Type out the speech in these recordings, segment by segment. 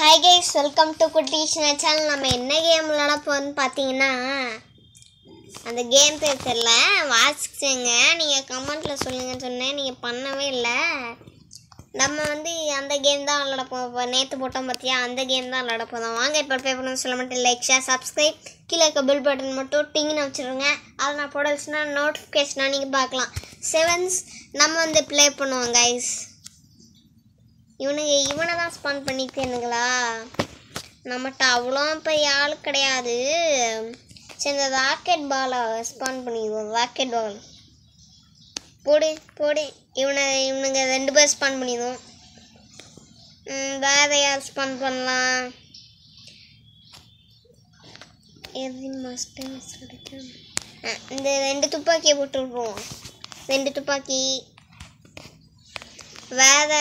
Hi guys, welcome to Kutti's channel. நம்ம என்ன game விளையாட போறோம்னு பாத்தீங்கன்னா அந்த கேம் பேர் தெரியல வாட்ச்ங்க நீங்க கமெண்ட்ல சொல்லுங்கன்னு சொன்னேன் நீங்க பண்ணவே இல்ல நம்ம அந்த கேம் தான் விளையாட போறோம் நேத்து போட்டோம் பாத்தியா அந்த கேம் தான் விளையாட போறோம் வாங்க இப்ப ப்ளே பண்ணனும் சொல்ல மட்டும் லைக் ஷேர் சப்ஸ்கிரைப் கீழ இருக்க பெல் பட்டன் மட்டும் டிங்னு வச்சிருங்க அத நான் போடலனா நோட்டிஃபிகேஷன் நீங்க பார்க்கலாம் 7s நம்ம ப்ளே பண்ணுவோம் guys இவனை தான் ஸ்பான் பண்ணிட்டேனுங்களா நம்மட்ட அவ்வளோ பெரிய ஆள் கிடையாது சரி இந்த ராக்கெட் பாலை ஸ்பான் பண்ணிடுவோம் ராக்கெட் பால் போடு இவனுங்க 2 பேர் ஸ்பான் பண்ணிடுவோம் வேற யார் ஸ்பான் பண்ணலாம் இந்த 2 துப்பாக்கியை போட்டு விட்ருவோம் 2 துப்பாக்கி வேற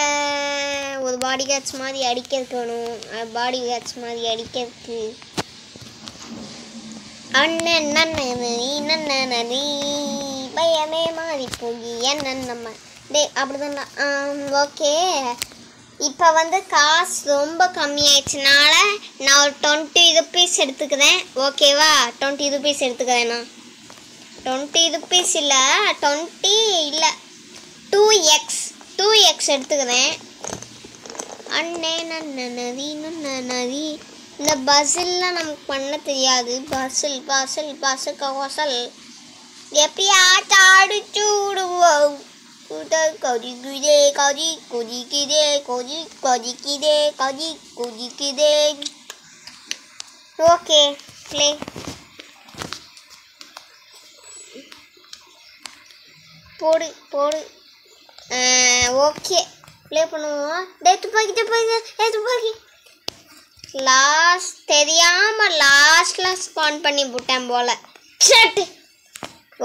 ஒரு பாடி கார்ட்ஸ் மாதிரி அடிக்கிறதுக்கு வேணும் பாடி கார்ட்ஸ் மாதிரி அடிக்கிறதுக்கு அண்ணன் நன்னி பயமே மாறி போகி என்னன்னு நம்ம அப்படிதான் ஓகே இப்போ காசு ரொம்ப கம்மியாயிடுச்சுனால நான் ஒரு 20 rupees எடுத்துக்கிறேன் ஓகேவா 20 rupees எடுத்துக்கிறேன் நான் 20 rupees இல்லை 20 இல்லை 2x எடுத்துக்கிறேன் அண்ணே நன்னதி இந்த பஸ்ஸெல்லாம் நமக்கு பண்ண தெரியாது பஸ்ஸு கவசல் எப்பயாச்சும் அடிச்சு விடுவோம் கொதிக்குதே ஓகே ப்ளே போடு ஓகே ப்ளே பண்ணுவோம் துப்பாக்கி தெரியாமல் லாஸ்ட்டில் ஸ்பான் பண்ணி விட்டேன் போல் ஷட்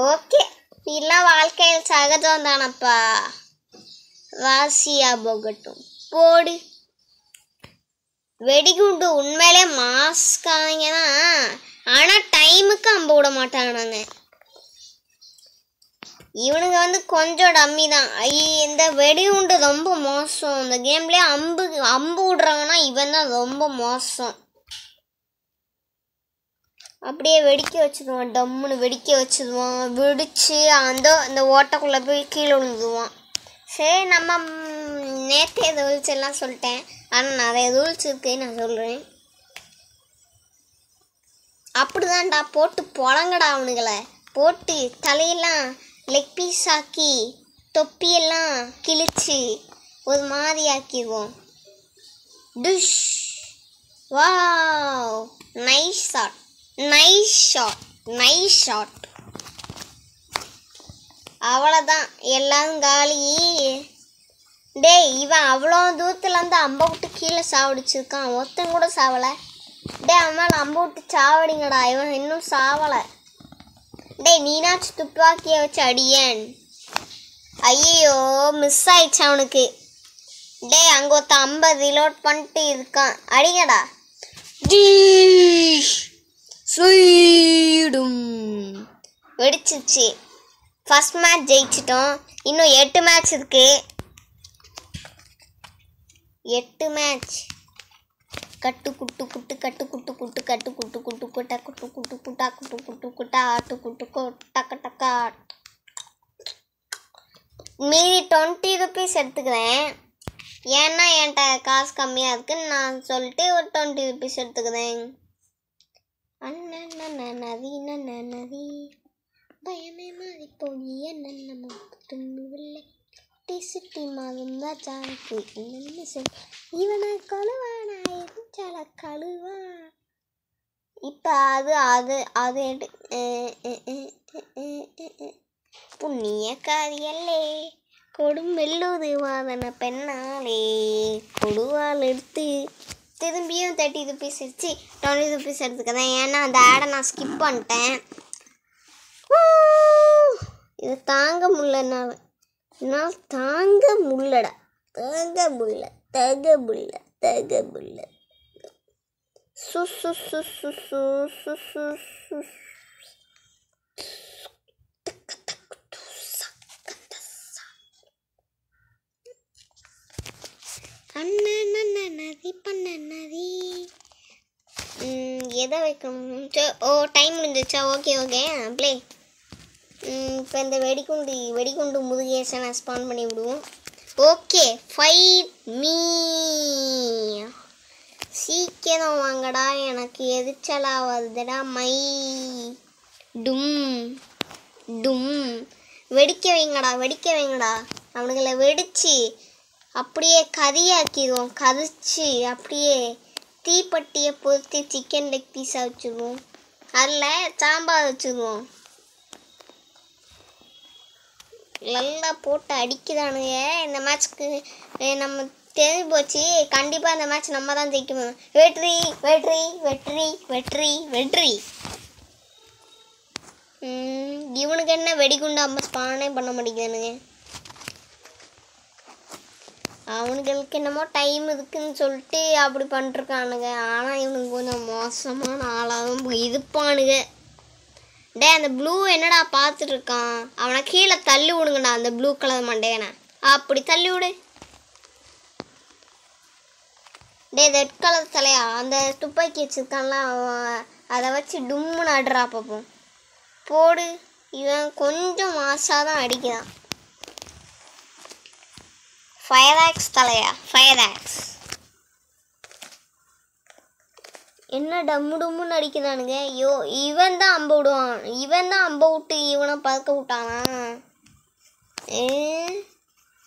ஓகே இதெல்லாம் வாழ்க்கையில் சகஜம் தானப்பா ராசியா போகட்டும் போடு வெடிகுண்டு உண்மையிலே மாஸ்காங்கன்னா ஆனால் டைமுக்கு அம்ப விட மாட்டாங்க இவனுங்க கொஞ்சம் டம்மி தான் இந்த வெடிகுண்டு ரொம்ப மோசம் இந்த கேம்லேயே அம்பு விடுறாங்கன்னா இவன் தான் ரொம்ப மோசம் அப்படியே வெடிக்க வச்சிருவான் டம்முன்னு வெடிக்க வச்சிருவான் வெடிச்சு அந்த ஓட்டைக்குள்ளே போய் கீழே விழுந்துருவான் சரி நம்ம நேற்றே ரூல்ஸ் எல்லாம் சொல்லிட்டேன் ஆனால் நிறைய ரூல்ஸ் இருக்குன்னு நான் சொல்கிறேன் அப்படிதான்டா போட்டு பொழங்கடா அவனுங்களை போட்டு தலையெல்லாம் லெக் பீஸ் ஆக்கி தொப்பியெல்லாம் கிழிச்சு ஒரு மாதிரி ஆக்கிடுவோம் டிஷ் வாவ் நைஸ் ஷாட் அவ்வளோதான் எல்லாரும் காலி டேய் இவன் அவ்வளோ தூரத்துலேருந்து அம்பை விட்டு கீழே சாவடிச்சிருக்கான் ஒருத்தன் கூட சாவலை டே அவன் மேலே அம்பை விட்டு சாவடிங்கடா இவன் இன்னும் சாவலை டேய் நீனாச்சும் துப்பாக்கியை வச்சு அடியேன் ஐயோ மிஸ் ஆயிடுச்சு அவனுக்கு டேய் அங்கே ஒருத்த 50 ரீலோட் பண்ணிட்டு இருக்கான் அடிங்கடா வெடிச்சிருச்சு ஃபர்ஸ்ட் மேட்ச் ஜெயிச்சிட்டோம் இன்னும் 8 மேட்ச் இருக்கு 8 மேட்ச் கட்டு குட்டு மீதி 20 rupees எடுத்துக்கிறேன் ஏன்னா என்கிட்ட காசு கம்மியாக இருக்குன்னு நான் சொல்லிட்டு ஒரு 20 rupees எடுத்துக்கிறேன் நதி பயமே மாறி போய் என்ன தும்பில்லை டிசிட்டி மாதம் தான் ஜாக்கு இவனை கழுவானா எரிஞ்சால கழுவா இப்போ அது புண்ணிய காரியல்லே கொடுமெல்லுது வாதன பெண்ணாலே கொடுவால் எடுத்து திரும்பியும் 30 rupees எடுத்து 20 rupees எடுத்துக்கிறேன் ஏன்னா அந்த ஆடை நான் ஸ்கிப் பண்ணிட்டேன் இதை தாங்க முடியல என்னால் தாங்க முடியலடா தாங்க முடியல அண்ணன் நதி பண்ண நதி எதை வைக்கணும்? ஓ டைம் முடிஞ்சிச்சா? Okay okay play. இப்போ இந்த வெடிகுண்டு முதுகேசனை ஸ்பான் பண்ணி விடுவோம். Okay fight me. சீக்கிரம் வாங்கடா, எனக்கு எரிச்சலாக வருதுடா. மை டும் டும். வெடிக்க வைங்கடா. அவனுங்களை வெடிச்சு அப்படியே கறியாக்கிடுவோம். கரிச்சு அப்படியே தீப்பட்டியை பொறுத்து சிக்கன் லெக் பீஸாக வச்சுருவோம். அதில் சாம்பார் வச்சுருவோம். நல்லா போட்டு அடிக்குதானுங்க. இந்த மேட்ச்க்கு நம்ம தெரிஞ்சு போச்சு. கண்டிப்பாக இந்த மேட்ச் நம்ம தான் ஜெயிக்கணும். வெற்றி வெற்றி வெற்றி வெற்றி வெற்றி. இவனுக்கு என்ன வெடிகுண்டு அம்மா ஸ்பானே பண்ண மாட்டேங்குதானுங்க. அவனுங்களுக்கு என்னமோ டைம் இருக்குன்னு சொல்லிட்டு அப்படி பண்ணிருக்கானுங்க. ஆனால் இவனுக்கு கொஞ்சம் மோசமான ஆளாகவும் இருப்பானுங்க. டே அந்த ப்ளூ என்னடா பார்த்துட்டு இருக்கான்? அவனை கீழே தள்ளி விடுங்கடா, அந்த ப்ளூ கலர் மண்டையனை அப்படி தள்ளி விடு. டே ரெட் கலர் தலையா, அந்த துப்பாக்கி வச்சுருக்கான்ல, அதை வச்சு டும்முன்னு ஆடுறா பார்ப்போம். போடு. இவன் கொஞ்சம் மாசாக தான் அடிக்கிறான். ஃபயர் ஆக்ஸ் தலையா, ஃபயர் ஆக்ஸ். என்ன டம்மு டும்முன்னு அடிக்கிறானுங்க. ஐயோ இவன் தான் அம்ப விடுவான். இவன் தான் அம்ப விட்டு இவனை பறக்க விட்டானா?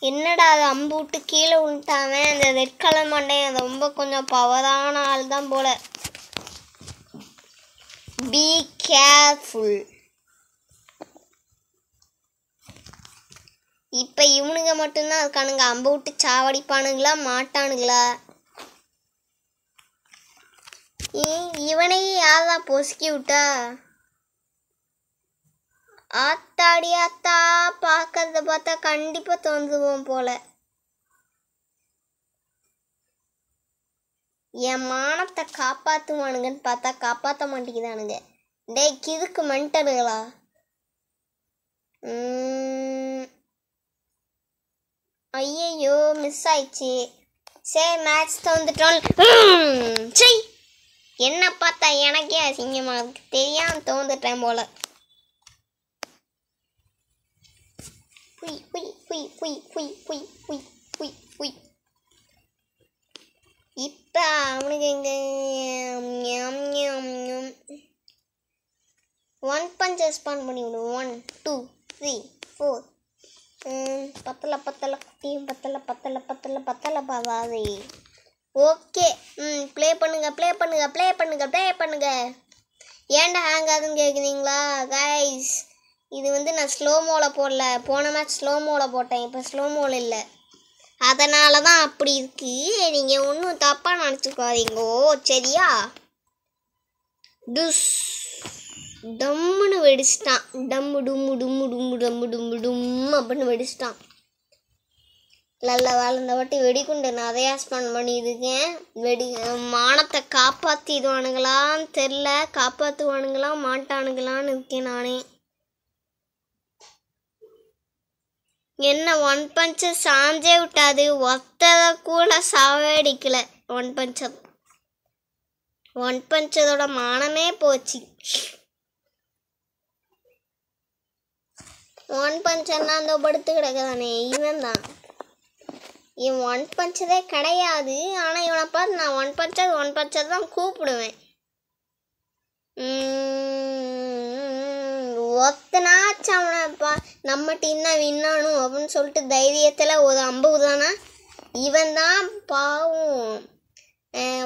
என்னடா அது அம்பு விட்டு கீழே விட்டாவன். அந்த ரெட் கலர் மண்டையன் ரொம்ப கொஞ்சம் பவரான ஆள் தான் போல. Be careful. இப்போ இவனுங்க மட்டும்தான் இருக்கானுங்க. அம்பு விட்டு சாவடிப்பானுங்களா மாட்டானுங்களா? இவனையும் யாரா பொசுக்கி விட்டா? ஆத்தாடி ஆத்தா, பார்க்கறத பார்த்தா கண்டிப்பா தோன்றுவோம் போல. என் மானத்தை காப்பாத்துவானுங்கன்னு பார்த்தா காப்பாற்ற மாட்டேங்குதானுங்க. டே கிதுக்கு மென்டலுகளா? ஐயோ மிஸ் ஆயிடுச்சு. சரி மேட்ச் தோந்துட்டோம். சரி என்ன பார்த்தா எனக்கே அசிங்கமா இருக்கு. தெரியாம தோந்துட்டேன் போல. இப்ப அவனுக்கு எங்க ஒன் பஞ்ச் ரெஸ்பாண்ட் பண்ணி விடு. 1 2 3 4. பத்தல குட்டியும் பத்தல பாவாது. ஓகே ப்ளே பண்ணுங்க. ஏன்டா ஹேங் ஆகுதுன்னு கேட்குறீங்களா கைஸ்? இது வந்து நான் ஸ்லோமோவில் போடல. போன மேட்ச் ஸ்லோமோவில் போட்டேன், இப்போ ஸ்லோமோவில் இல்லை. அதனால தான் அப்படி இருக்கு. நீங்கள் ஒன்றும் தப்பாக நினச்சிக்காதீங்கோ சரியா? டுஸ் டம்முன்னு வெடிச்சிட்டான். டம்மு டும் அப்படின்னு வெடிச்சிட்டான். நல்ல வேலை இந்த வாட்டி வெடிக்குண்டு நிறையா ஸ்பெண்ட் பண்ணியிருக்கேன். மானத்தை காப்பாற்றிடுவானுங்களான்னு தெரில. காப்பாற்றுவானுங்களா மாட்டானுங்களான்னு இருக்கேன் நானே. என்ன ஒன் பஞ்சு சாஞ்சே விட்டாது. ஒத்ததை கூட சாவடிக்கல. ஒன் பஞ்சதோட மானமே போச்சு. ஒன் பஞ்சன்னா அந்த படுத்து கிடக்குதானே இவன் தான். இவன் ஒன் பஞ்சதே கிடையாது. ஆனால் இவனை பார்த்து நான் ஒன் பஞ்சர் தான் கூப்பிடுவேன். ஒத்தனாச்சு அவனை நம்ம டீம் தான் வின்னானும் அப்படின்னு சொல்லிட்டு தைரியத்தில் ஒரு அம்பு தானா. இவன் தான் பாவம்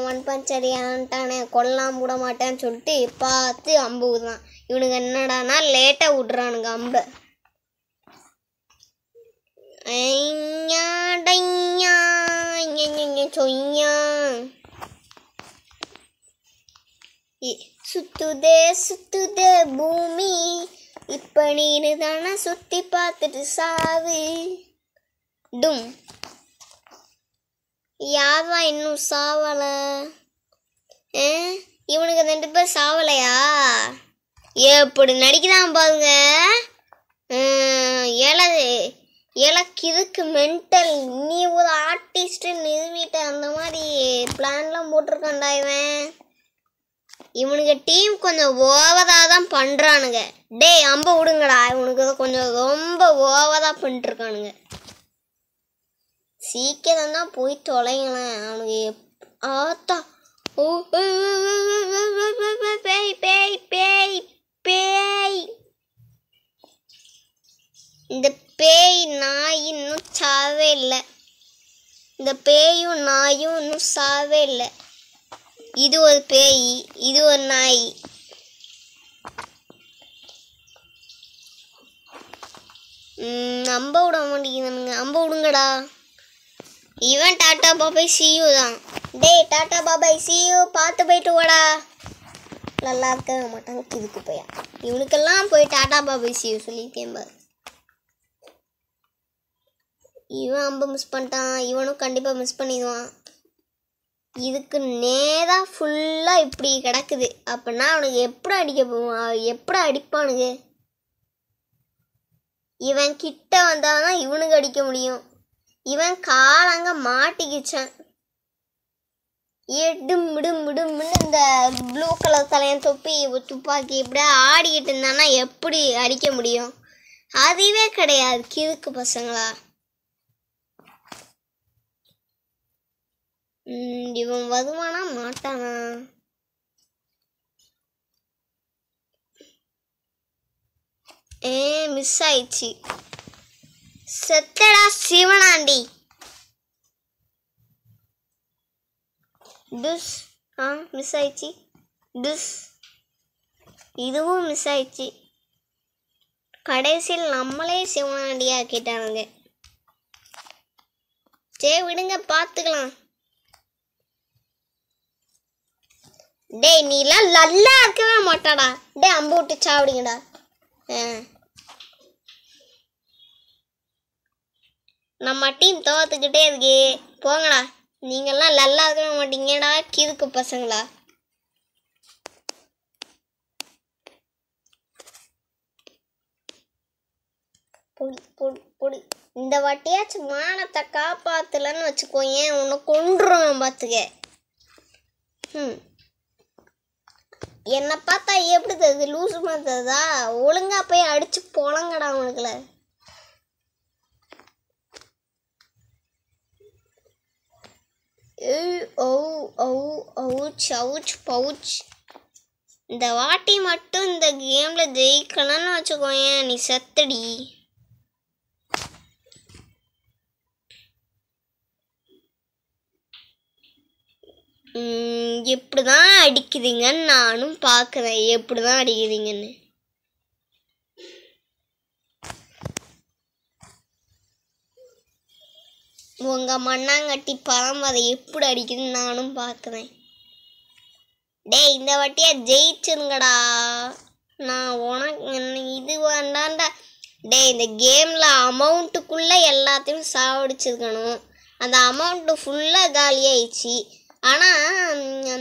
ஒன் பஞ்சர் ஏன்ட்டானே கொல்லாம் விட மாட்டேன்னு சொல்லிட்டு பார்த்து அம்பு தான். இவனுக்கு என்னடானா லேட்டாக விட்றானுங்க அம்பை. சுத்துதே பூமி, இப்ப நீனு தானே சுத்தி பார்த்துட்டு சாவு. டும் யாரா இன்னும் சாவல? இவனுக்கு 2 பேர் சாவலையா? எப்படி நடிக்கிறான் பாருங்க. எனக்கு இதுக்கு மென்டல். நீ ஒரு ஆர்டிஸ்ட் நிறுவிட்ட அந்த மாதிரி பிளான்லாம் போட்டிருக்கான்டா இவன். இவனுங்க டீம் கொஞ்சம் ஓவராக தான் பண்ணுறானுங்க. டேய் அம்ப விடுங்கடா, இவனுக்கு கொஞ்சம் ரொம்ப ஓவராக பண்ணிட்டுருக்கானுங்க. சீக்கிரம் தான் போய் தொலைங்களேன். அவனுக்கு ஆத்தா ஓ பேய் பேய் பேய் பேய். இந்த பேய் நாய் இன்னும் சாவே இல்லை. இந்த பேயும் நாயும் இன்னும் சாவே இல்லை. இது ஒரு பேய், இது ஒரு நாய். அம்ப விட மாட்டேங்குதுங்க. அம்ப விடுங்கடா. இவன் டாட்டா பாபாய் சியூ தான். டேய் டாட்டா பாபாய் சியூ, பார்த்து போயிட்டு வாடா. நல்லா இருக்கவே மாட்டாங்க இதுக்கு போயா. இவனுக்கெல்லாம் போய் டாட்டா பாபாய் சியூ சொல்லியிருக்கேன் பாரு. இவன் அம்ப மிஸ் பண்ணிட்டான், இவனும் கண்டிப்பாக மிஸ் பண்ணிடுவான். இதுக்கு நேராக ஃபுல்லாக இப்படி கிடக்குது. அப்படின்னா அவனுக்கு எப்படி அடிக்க போவான், எப்படி அடிப்பானுங்க? இவன் கிட்ட வந்தால் தான் இவனுக்கு அடிக்க முடியும். இவன் காலங்க மாட்டிக்கிச்சான். இடும்னு இந்த ப்ளூ கலர் தலையன் தொப்பி துப்பாக்கி இப்படியே ஆடிக்கிட்டு இருந்தானா எப்படி அடிக்க முடியும்? அதுவே கிடையாது கிறுக்கு பசங்களா. இவன் வருவானா மாட்டானா? மிஸ் ஆயிடுச்சு. செத்தடா சிவனாண்டி. டுஸ் மிஸ் ஆயிடுச்சு. டுஸ் இதுவும் மிஸ் ஆயிடுச்சு. கடைசியில் நம்மளே சிவனாண்டியா கேட்டானுங்க. சே விடுங்க பார்த்துக்கலாம். டேய் நீலாம் நல்லா இருக்கவே மாட்டாடா. டேய் அம்பு விட்டு சாப்பிடுங்கடா. நம்ம டீம் தோத்துக்கிட்டே இருக்கு. போங்கடா, நீங்கள்லாம் நல்லா இருக்கவே மாட்டீங்கடா கிறுக்கு பசங்களா. பொடி இந்த வாட்டியாச்சும் மானத்தை காப்பாத்தலன்னு வச்சுக்கோங்க, உன்னை கொன்றுவேன் பார்த்துக்க. என்னை பார்த்தா எப்படி தருது? லூசு மாதிரி தருதா? ஒழுங்கா போய் அடிச்சு பொழங்கடா உனக்குல. இந்த வாட்டி மட்டும் இந்த கேம்ல ஜெயிக்கணும்னு வச்சுக்கோங்க, நீ செத்தடி. எப்படிதான் அடிக்குதுங்கன்னு நானும் பார்க்குறேன். எப்படிதான் அடிக்குதுங்கன்னு. உங்க மண்ணாங்கட்டி பரம்பரை எப்படி அடிக்குதுன்னு நானும் பார்க்குறேன். டேய் இந்த வாட்டியா ஜெயிச்சுருங்கடா. நான் உனக்கு இது வேண்டாண்டா. டேய் இந்த கேமில் அமௌண்ட்டுக்குள்ளே எல்லாத்தையும் சாவடிச்சிருக்கணும். அந்த அமௌண்ட்டு ஃபுல்லாக காலியாயிடுச்சு. ஆனால்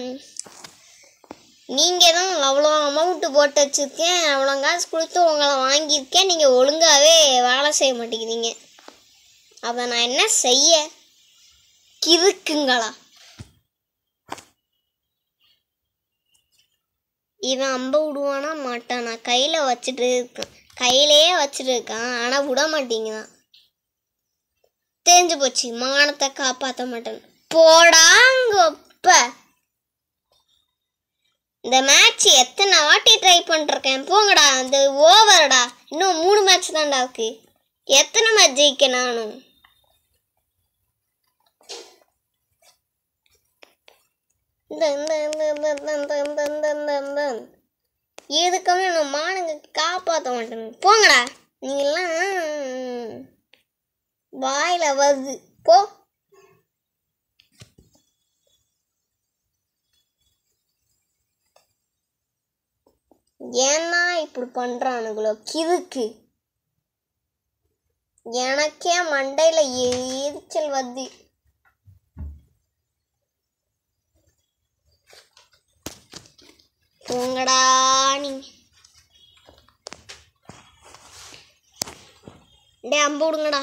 நீங்கள் தான் அவ்வளோ அமௌண்ட்டு போட்டு வச்சுருக்கேன், அவ்வளோ காசு கொடுத்து உங்களை வாங்கியிருக்கேன், நீங்கள் ஒழுங்காகவே வேலை செய்ய மாட்டேங்கிறீங்க. அதை நான் என்ன செய்ய? கிறுக்குங்களா. இவன் அம்ப விடுவானா மாட்டானா? கையில் வச்சுட்டு இருக்கான், கையிலேயே வச்சுட்டு இருக்கான், ஆனால் விட மாட்டேங்கிறான். தெரிஞ்சு போச்சு, மானத்தை காப்பாற்ற மாட்டேன். போடாங்கப்ப. இந்த மேட்ச் எத்தனை வாட்டி ட்ரை பண்ணிருக்கேன். போங்கடா, அந்த ஓவர்டா. இன்னும் 3 மேட்ச் தான்டா இருக்கு. எத்தனை மேட்ச் ஜெயிக்க நானும்? இதுக்குமே நான் மானுங்க காப்பாற்ற மாட்டேன். போங்கடா, நீங்கெல்லாம் வாயில வருது. போ. ஏன்னா இப்படி பண்றானுங்களோ கிறுக்கு. எனக்கே மண்டையில எரிச்சல் வருது. போங்கடா நீங்க. டே அம்பு விடுங்கடா.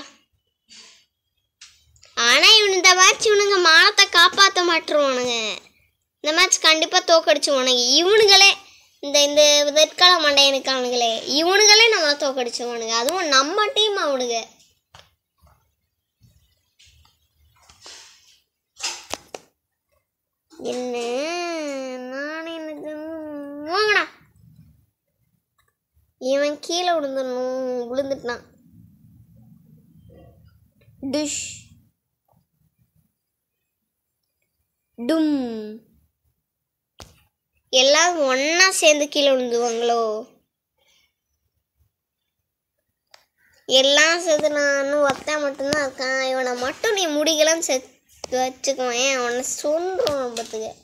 ஆனா இவனு இந்த வாட்சி இவனுங்க மானத்தை காப்பாற்ற மாட்டுருவானுங்க. இந்த மேட்ச் கண்டிப்பாக தோக்கடிச்சுவானுங்க இவனுங்களே. இந்த ரெட் கலர் மண்டையனுக்கானுங்களே இவனுங்களே நம்மளை தோக்கடிச்சுவானுங்க. அதுவும் நம்ம டீம் அவனுங்க. என்ன நான் எனக்கு வாங்கடா. இவன் கீழே விழுந்துட்டான். டிஷ் டும். எல்லாரும் ஒன்னா சேர்ந்து கீழே விழுந்துவாங்களோ? எல்லாம் சேர்த்து நான் ஒத்த மட்டும்தான் இருக்கான். இவனை மட்டும் நீ முடிக்கலான்னு வச்சுக்குவேன். அவனை சொல்றோம் பார்த்துக்க.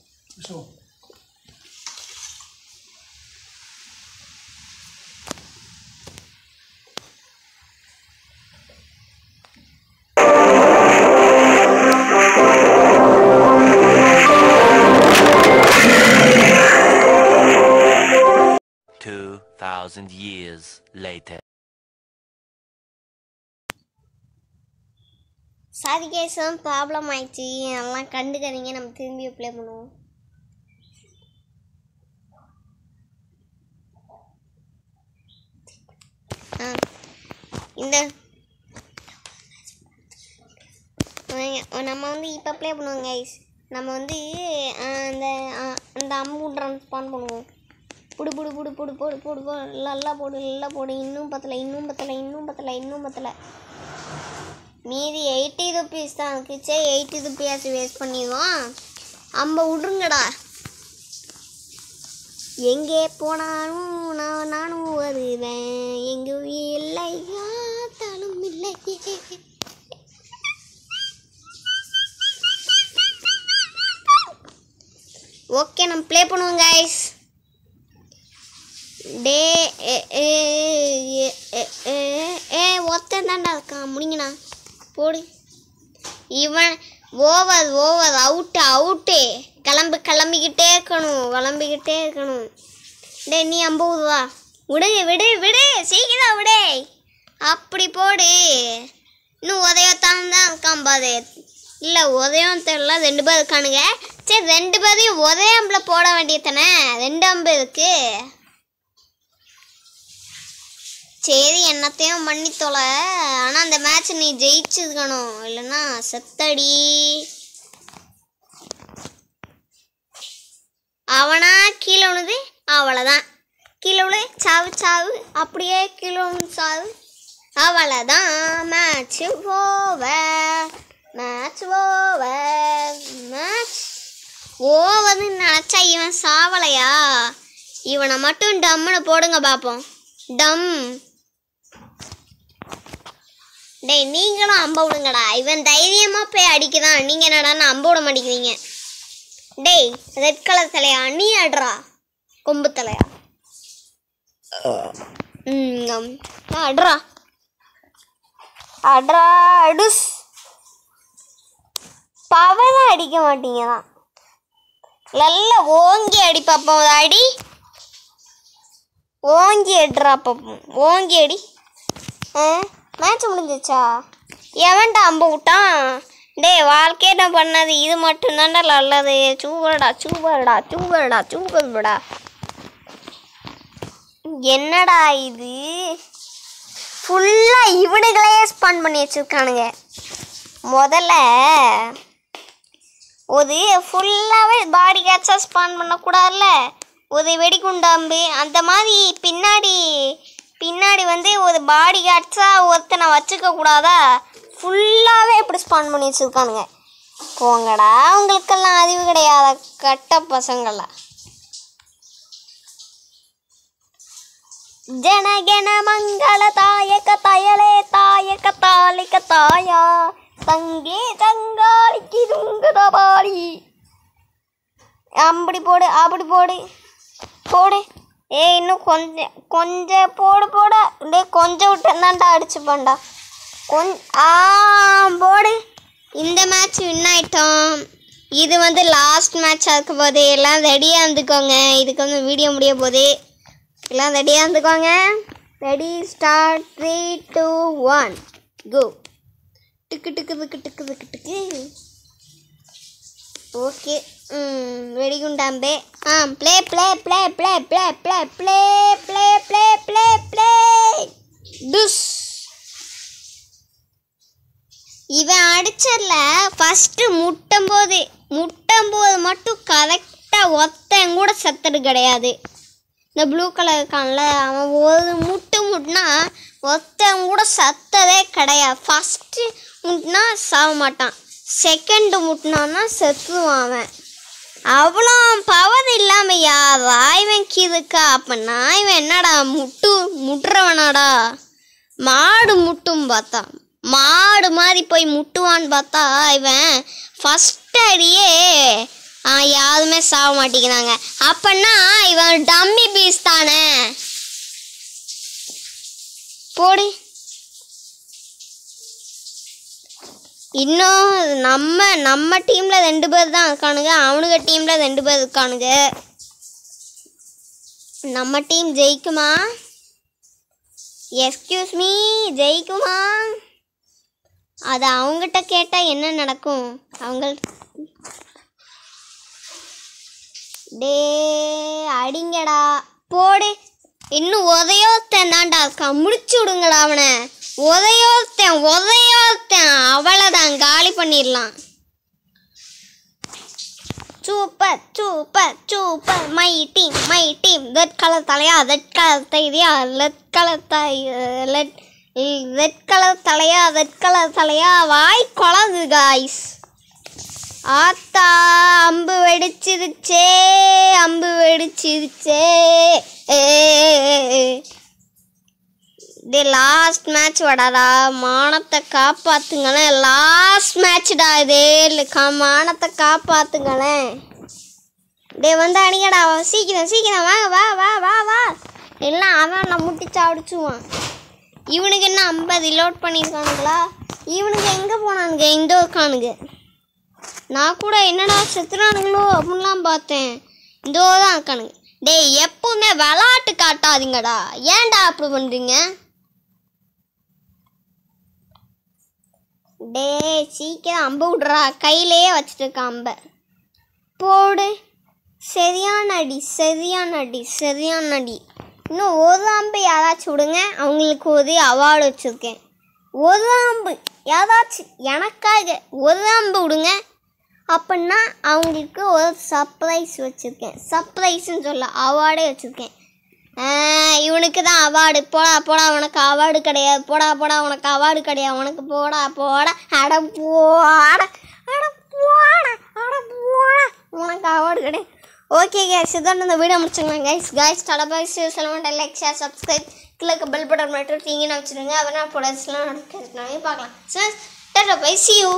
years later. Sorry case problem ஆயிடுச்சு. எல்லாம் கண்டுக்காதீங்க. நம்ம திரும்பி ப்ளே பண்ணுவோம். இந்த நம்ம வந்து இப்போ ப்ளே பண்ணுவோம் கைஸ். நம்ம வந்து அந்த அம்பு ட்ரான்ஸ்பான் பண்ணுவோம். புடு புடு புடு புடு போடு போடு போ நல்லா போடு நல்லா போடு. இன்னும் பத்தலை இன்னும் பத்தலை இன்னும் பத்தலை இன்னும் பத்தலை. மீதி 80 ருபீஸ் தான் இருக்குச்சே. 80 ருபீஸ் வேஸ்ட் பண்ணிடுவோம். அம்ப விட்ருங்கடா. எங்கே போனாலும் நானும் வருவேன். எங்கே இல்லை யாத்தாலும் இல்லை. ஓகே நம்ம ப்ளே பண்ணுவோம் கைஸ். டே ஒருத்தன் தாண்டா இருக்கான். முடிங்கண்ணா போடு. இவன் ஓவர் அவுட்டு. கிளம்பிக்கிட்டே இருக்கணும். டே நீ 50 ரூபா விடு சீக்கிரம் விடு. அப்படி போடு. இன்னும் உதயத்தான் தான் இருக்கான் பாரு. இல்லை உதயம் தெரியல. 2 பேர் இருக்கானுங்க. சரி 2 பேரையும் உதயம்பில் போட வேண்டியதானே. 2 அம்பு இருக்கு. சரி என்னத்தையும் பண்ணி தொலை. ஆனால் அந்த மேட்ச் நீ ஜெயிச்சிருக்கணும். இல்லைன்னா செத்தடி. அவனா கீழே விழுது அவ்வளோதான். கீழே விழு சாவு. அப்படியே கீழே விழு சாவு. அவ்வளோதான். மேட்ச் ஓவர்னு நினச்சா இவன் சாவலையா? இவனை மட்டும் டம்முன்னு போடுங்க பார்ப்போம். டம். டேய் நீங்களும் அம்ப விடுங்கடா. இவன் தைரியமாக போய் அடிக்குதான். நீங்கள் என்னடா அம்ப விட மாட்டேங்கிறீங்க. டேய் ரெட் கலர் தலையா நீ ஆடுறா. கொம்பு தலையா அட்ரா அடுஸ். பவராக அடிக்க மாட்டீங்க தான். நல்லா ஓங்கி அடி பார்ப்போம். அடி ஓங்கி அட்ரா பார்ப்போம். ஓங்கி அடி. மேட்ச் முடிஞ்சிச்சா? எவன்டா அம்ப விட்டான்? டே வாழ்க்கையிட்ட பண்ணது இது மட்டும்தான்டா நல்லது. சூப்பர்டா. என்னடா இது ஃபுல்லாக இவனுங்களே ஸ்பான் பண்ணி வச்சுருக்கானுங்க. முதல்ல ஒரு ஃபுல்லாகவே பாடி கேட்ஸாக ஸ்பான் பண்ணக்கூடாதுல்ல. ஒரு வெடிகுண்டாம்பு அந்த மாதிரி பின்னாடி வந்து ஒரு பாடி கார்ட்ஸாக ஒருத்தனை வச்சுக்க கூடாதா? ஃபுல்லாகவே எப்படி ஸ்பான் பண்ணி வச்சுருக்கானுங்க. போங்கடா உங்களுக்கெல்லாம் அறிவு கிடையாத கட்ட பசங்களா. ஜனகன மங்கள தாயக தயலே தாயக தாலிக தாயா தங்கே தங்காளிக்கு துங்கதபாடி. அப்படி போடு. இன்னும் கொஞ்சம் போடு. டே கொஞ்சம் விட்டுருந்தாண்டா அடிச்சுப்பான்டா. போடு. இந்த மேட்ச் வின் ஆயிட்டோம். இது வந்து லாஸ்ட் மேட்சாக இருக்க போது எல்லாம் ரெடியாக இருந்துக்கோங்க. இதுக்கு வந்து வீடியோ முடிய போகுது. எல்லாம் ரெடியாக இருந்துக்கோங்க. Ready start 3 2 1 go. டிக்கு ஓகே வெடிகுண்டாம்பே play play play play play play play play play play play டுஸ். இவன் அடிச்சர்ல ஃபஸ்ட்டு முட்டும்போது மட்டும் கரெக்டாக ஒத்தன் கூட செத்தது கிடையாது. இந்த ப்ளூ கலர் இருக்கான்ல, அவன் ஒரு முட்டுனா ஒத்தன் கூட சத்ததே கிடையாது. ஃபஸ்ட்டு முட்டினா சாக மாட்டான், செகண்டு முட்டினான்னா செத்துவான் அவன். அவ்வளோ பவர் இல்லாமையா இவன் கீதுக்கா? அப்படின்னா இவன் என்னடா முட்டுறவனாடா? மாடு முட்டும் பார்த்தா, மாடு மாதிரி போய் முட்டுவான்னு பார்த்தா இவன் ஃபஸ்ட் அடியே யாருமே சாக மாட்டேங்கிறாங்க. அப்படின்னா இவன் டம்மி பீஸ் தானே. போடு. இன்னும் நம்ம டீமில் 2 பேர் தான் இருக்கானுங்க, அவனுங்க டீமில் 2 பேர் இருக்கானுங்க. நம்ம டீம் ஜெயிக்குமா? எஸ்கியூஸ் மீ, ஜெயிக்குமா? அது அவங்ககிட்ட கேட்டால் என்ன நடக்கும்? அவங்க டே அடிங்கடா, போடு. இன்னும் உதையோத்தன் தான்டா இருக்கான், முடிச்சு விடுங்கடா அவனை. உதையோத்தன் அவ்வளோதான், காலி பண்ணிடலாம். Super super super, my team. Red colour Thalaiya, red colour தலையா, வாய் குழந்தை காய்ஸ். ஆத்தா அம்பு வெடிச்சிருச்சே. டே லாஸ்ட் மேட்ச் வடாதா, மானத்தை காப்பாத்துங்களேன். லாஸ்ட் மேட்ச்டா இது, மானத்தை காப்பாத்துங்களேன். டே வந்து அடிங்கடா, சீக்கிரம் வா. எல்லாம் அவன் முட்டிச்சு அடிச்சுவான். இவனுக்கு என்ன 50 லோட் பண்ணியிருக்கானுங்களா? இவனுக்கு எங்கே போனானுங்க? இந்த இருக்கானுங்க. நான் கூட என்னடா செத்துறானுங்களோ அப்படின்லாம் பார்த்தேன். இதோ தான் இருக்கானுங்க. டே எப்பவுமே விளாட்டு காட்டாதீங்கடா, ஏன்டா அப்படி பண்ணுறீங்க? டே சீக்கிரம் அம்பு விட்றா, கையிலேயே வச்சுட்டு இருக்க அம்பை போடு. சரியான அடி. இன்னும் ஒரு அம்பு யாராச்சும் விடுங்க, அவங்களுக்கு ஒரு அவார்டு வச்சுருக்கேன். ஒரு அம்பு யாராச்சும் எனக்காக ஒரு அம்பு விடுங்க, அப்படின்னா அவங்களுக்கு ஒரு சர்ப்ரைஸ் வச்சுருக்கேன். சர்ப்ரைஸ்ன்னு சொல்ல அவார்டே வச்சுருக்கேன். இவனுக்கு தான் அவார்டு. போடா உனக்கு அவார்டு கிடையாது. போடா உனக்கு அவார்டு கிடையாது. உனக்கு போடா அட போடா உனக்கு அவார்டு கிடையாது. ஓகே கைஸ், இதான் இந்த வீடியோ முடிச்சுக்கலாம் கைஸ். தடபாய்ஸ் சொல்ல லைக் ஷேர் சப்ஸ்கிரைப் கிழக்கு பெல் பட்டன் மட்டும் தீங்கின்னு வச்சுருங்க. அவனா ப்ரொடக்ட்ஸ்லாம் நடக்கிறதுனாலே பார்க்கலாம். டாடா பை, see you.